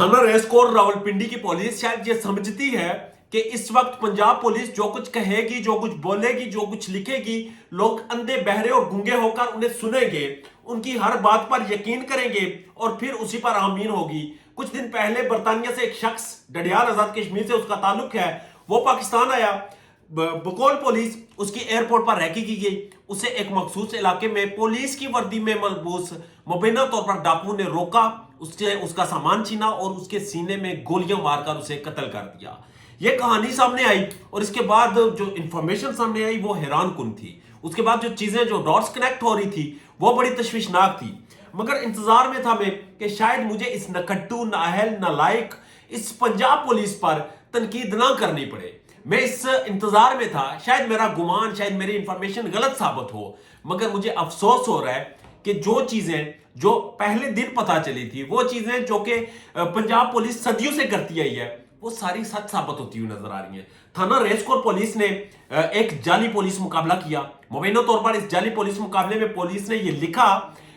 थाना race core Rawalpindi की police शायद ये समझती है कि इस वक्त पंजाब पुलिस जो कुछ कहेगी, जो कुछ बोलेगी, जो कुछ लिखेगी, लोग अंधे बहरे और गूंगे होकर उन्हें सुनेंगे, उनकी हर बात पर यकीन करेंगे और फिर उसी पर आमीन होगी। कुछ दिन पहले बर्तानिया से एक शख्स, डडियाल आजाद कश्मीर से उसका ताल्लुक है, वो पाकिस्तान आया। बकौल पुलिस उसकी एयरपोर्ट पर रैकी की गई। उसे एक मखसूस इलाके में पुलिस की वर्दी में मलबूस मुबैना तौर पर डाकू ने रोका, उससे उसका सामान छीना और उसके सीने में गोलियां मारकर उसे कत्ल कर दिया। यह कहानी सामने आई और इसके बाद जो इंफॉर्मेशन सामने आई वो हैरान कुन थी। उसके बाद जो चीजें, जो डॉट्स कनेक्ट हो रही थी वो बड़ी तशवीशनाक थी। मगर इंतजार में था मैं कि शायद मुझे इस नकट्टू, नाअहल, नालायक इस पंजाब पुलिस पर तनकीद ना करनी पड़े। मैं इस इंतजार में था, शायद मेरा गुमान, शायद मेरी इंफॉर्मेशन गलत साबित हो। मगर मुझे अफसोस हो रहा है कि जो चीजें जो पहले दिन पता चली थी, वो चीजें जो कि पंजाब पुलिस सदियों से करती आई है, वो सारी सच साबित होती हुई नजर आ रही है। थाना रेसकोर पुलिस ने एक जाली पुलिस मुकाबला किया। मुबैना तौर पर इस जाली पुलिस मुकाबले में पुलिस ने यह लिखा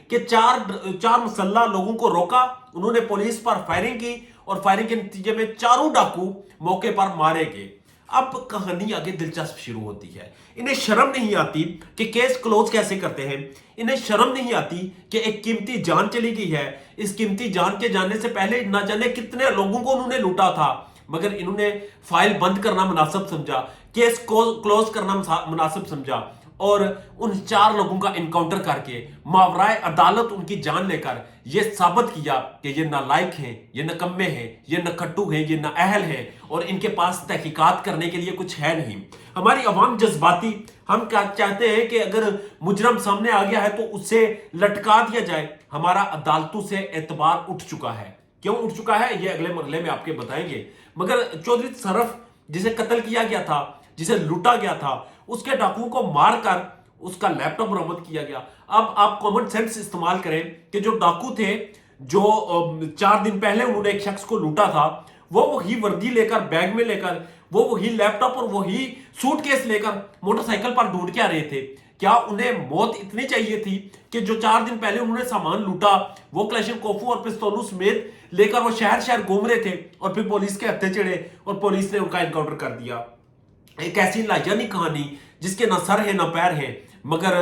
कि चार मुसल्ला लोगों को रोका, उन्होंने पुलिस पर फायरिंग की और फायरिंग के नतीजे में चारों डाकू मौके पर मारे गए। अब कहानी आगे दिलचस्प शुरू होती है। इन्हें शर्म नहीं आती कि केस क्लोज कैसे करते हैं। इन्हें शर्म नहीं आती कि एक कीमती जान चली गई है। इस कीमती जान के जाने से पहले ना जाने कितने लोगों को उन्होंने लूटा था, मगर इन्होंने फाइल बंद करना मुनासिब समझा, केस को क्लोज करना मुनासिब समझा और उन चार लोगों का इनकाउंटर करके मावराए अदालत उनकी जान लेकर यह साबित किया कि ये नालायक हैं, ये नकम्मे हैं, ये नकट्टू हैं, ये नाअहल हैं और इनके पास तहकीकात करने के लिए कुछ है नहीं। हमारी अवाम जज्बाती, हम क्या चाहते हैं कि अगर मुजरम सामने आ गया है तो उसे लटका दिया जाए। हमारा अदालतों से एतबार उठ चुका है। क्यों उठ चुका है ये अगले मरहले में आपके बताएंगे। मगर चौधरी सरफ जिसे कत्ल किया गया था, जिसे लूटा गया था, उसके डाकुओं को मारकर उसका लैपटॉप बरामद किया गया। अब आप कॉमन सेंस इस्तेमाल करें कि जो डाकू थे, जो 4 दिन पहले उन्होंने एक शख्स को लूटा था, वो वही वर्दी लेकर, बैग में लेकर, वो वही लैपटॉप और वही सूटकेस लेकर मोटरसाइकिल पर ढूंढ के आ रहे थे। क्या उन्हें मौत इतनी चाहिए थी कि जो 4 दिन पहले उन्होंने सामान लूटा, वो क्लैशनकोफ और पिस्तौलों समेत लेकर वो शहर शहर घूम रहे थे और फिर पुलिस के हत्थे चढ़े और पुलिस ने उनका एनकाउंटर कर दिया। एक ऐसी लाजानी कहानी जिसके ना सर है ना पैर है, मगर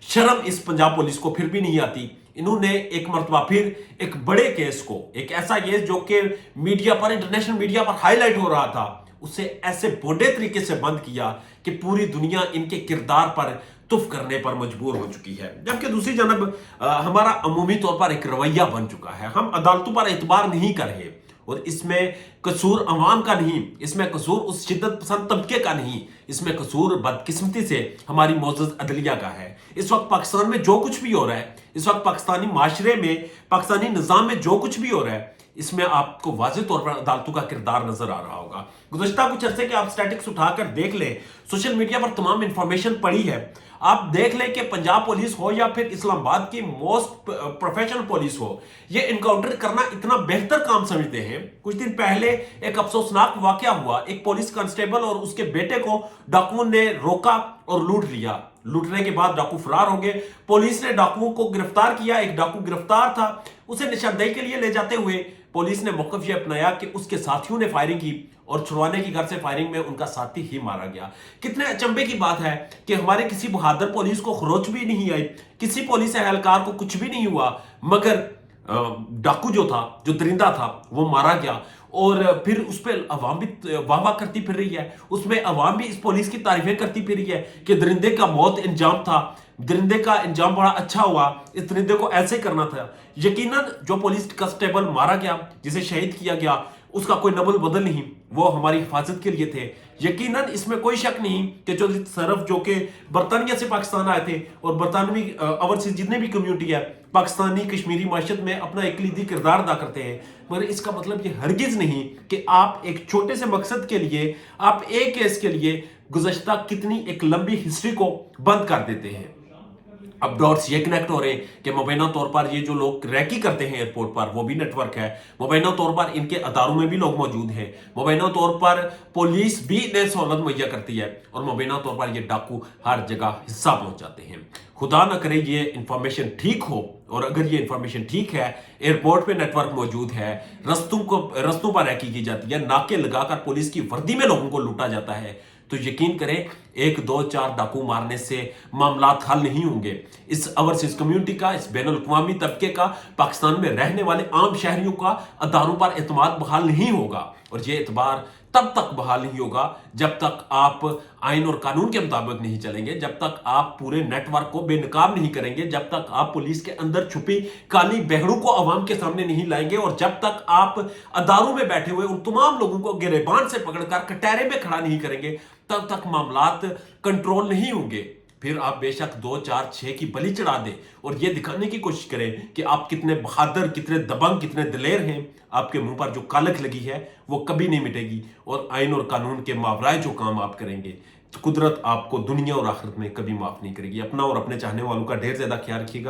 शर्म इस पंजाब पुलिस को फिर भी नहीं आती। इन्होंने एक मर्तबा फिर एक बड़े केस को, एक ऐसा केस जो कि मीडिया पर, इंटरनेशनल मीडिया पर हाईलाइट हो रहा था, उसे ऐसे बोडे तरीके से बंद किया कि पूरी दुनिया इनके किरदार पर तुफ करने पर मजबूर हो चुकी है। जबकि दूसरी जानब हमारा अमूमी तौर पर एक रवैया बन चुका है। हम अदालतों पर एतबार नहीं कर रहे और इसमें कसूर अवाम का नहीं, इसमें कसूर उस शिद्दत पसंद तबके का नहीं, इसमें कसूर बदकिस्मती से हमारी मौजूद अदलिया का है। इस वक्त पाकिस्तान में जो कुछ भी हो रहा है, इस वक्त पाकिस्तानी माशरे में, पाकिस्तानी निज़ाम में जो कुछ भी हो रहा है, इसमें आपको वाज़ेह तौर पर अदालतों का किरदार नजर आ रहा होगा। गुज़श्ता कुछ अरसे के आप स्टैटिक्स उठाकर देख लें, सोशल मीडिया पर तमाम इंफॉर्मेशन पड़ी है। आप देख लें कि पंजाब पुलिस हो या फिर इस्लामाबाद की मोस्ट प्रोफेशनल पुलिस हो, ये इनकाउंटर करना इतना बेहतर काम समझते हैं। कुछ दिन पहले एक अफसोसनाक वाकया हुआ। एक पुलिस कांस्टेबल और उसके बेटे को डाकुओं ने रोका और लूट लिया। लूटने के बाद डाकू फरार हो गए। पुलिस ने डाकुओं को गिरफ्तार किया। एक डाकू गिरफ्तार था, उसे निशानदेही के लिए ले जाते हुए पुलिस ने मौकफ यह अपनाया कि उसके साथियों ने फायरिंग की और छुड़वाने की घर से फायरिंग में उनका साथी ही मारा गया। कितने अचंभे की बात है कि हमारे किसी बहादुर पुलिस को खरोच भी नहीं आई, किसी पुलिस एहलकार को कुछ भी नहीं हुआ, मगर डाकू जो था, जो दरिंदा था, वो मारा गया। और फिर उस पर अवाम भी वाह वाह करती फिर रही है, उसमें अवाम भी इस पुलिस की तारीफें करती फिर रही है कि दरिंदे का मौत इंजाम था, दरिंदे का इंजाम बड़ा अच्छा हुआ, इस दरिंदे को ऐसे करना था। यकीनन जो पुलिस कांस्टेबल मारा गया, जिसे शहीद किया गया, उसका कोई नबल बदल नहीं, वो हमारी हिफाजत के लिए थे। यकीनन इसमें कोई शक नहीं कि जो सरफ जो कि बरतानिया से पाकिस्तान आए थे और बरतानवी ओवरसीज जितने भी कम्युनिटी है, पाकिस्तानी कश्मीरी माशरत में अपना एक कलीदी किरदार अदा करते हैं। मगर इसका मतलब ये हरगिज नहीं कि आप एक छोटे से मकसद के लिए, आप एक केस के लिए गुज़श्ता कितनी एक लंबी हिस्ट्री को बंद कर देते हैं। अब डॉट्स ये कनेक्ट हो रहे हैं कि मुबैना तौर पर ये जो लोग रैकी करते हैं एयरपोर्ट पर वो भी नेटवर्क है, मुबैना तौर पर इनके अदारों में भी लोग मौजूद हैं, मुबैना तौर पर पुलिस भी इन्हें सहूलत मुहैया करती है और मुबैना तौर पर ये डाकू हर जगह हिस्सा पहुंच जाते हैं। खुदा न करे ये इंफॉर्मेशन ठीक हो, और अगर ये इंफॉर्मेशन ठीक है, एयरपोर्ट पे नेटवर्क मौजूद है, रस्तों पर रैकी की जाती है, नाके लगाकर पुलिस की वर्दी में लोगों को लूटा जाता है, तो यकीन करें 1 2 4 डाकू मारने से मामलात हल नहीं होंगे। इस ओवरसीज कम्युनिटी का, इस बैनुल अक़वामी तबके का, पाकिस्तान में रहने वाले आम शहरियों का अदारों पर एतमाद बहाल नहीं होगा, और ये एतबार तब तक बहाल नहीं होगा जब तक आप आइन और कानून के मुताबिक नहीं चलेंगे, जब तक आप पूरे नेटवर्क को बेनकाब नहीं करेंगे, जब तक आप पुलिस के अंदर छुपी काली बहरों को अवाम के सामने नहीं लाएंगे, और जब तक आप अदारों में बैठे हुए उन तमाम लोगों को गिरेबान से पकड़कर कटहरे में खड़ा नहीं करेंगे, तब तक मामलात कंट्रोल नहीं होंगे। फिर आप बेशक 2 4 6 की बलि चढ़ा दें और ये दिखाने की कोशिश करें कि आप कितने बहादुर, कितने दबंग, कितने दिलेर हैं, आपके मुंह पर जो कालख लगी है वो कभी नहीं मिटेगी, और आइन और कानून के मावराए जो काम आप करेंगे, कुदरत आपको दुनिया और आखिरत में कभी माफ नहीं करेगी। अपना और अपने चाहने वालों का ढेर ज्यादा ख्याल रखिएगा।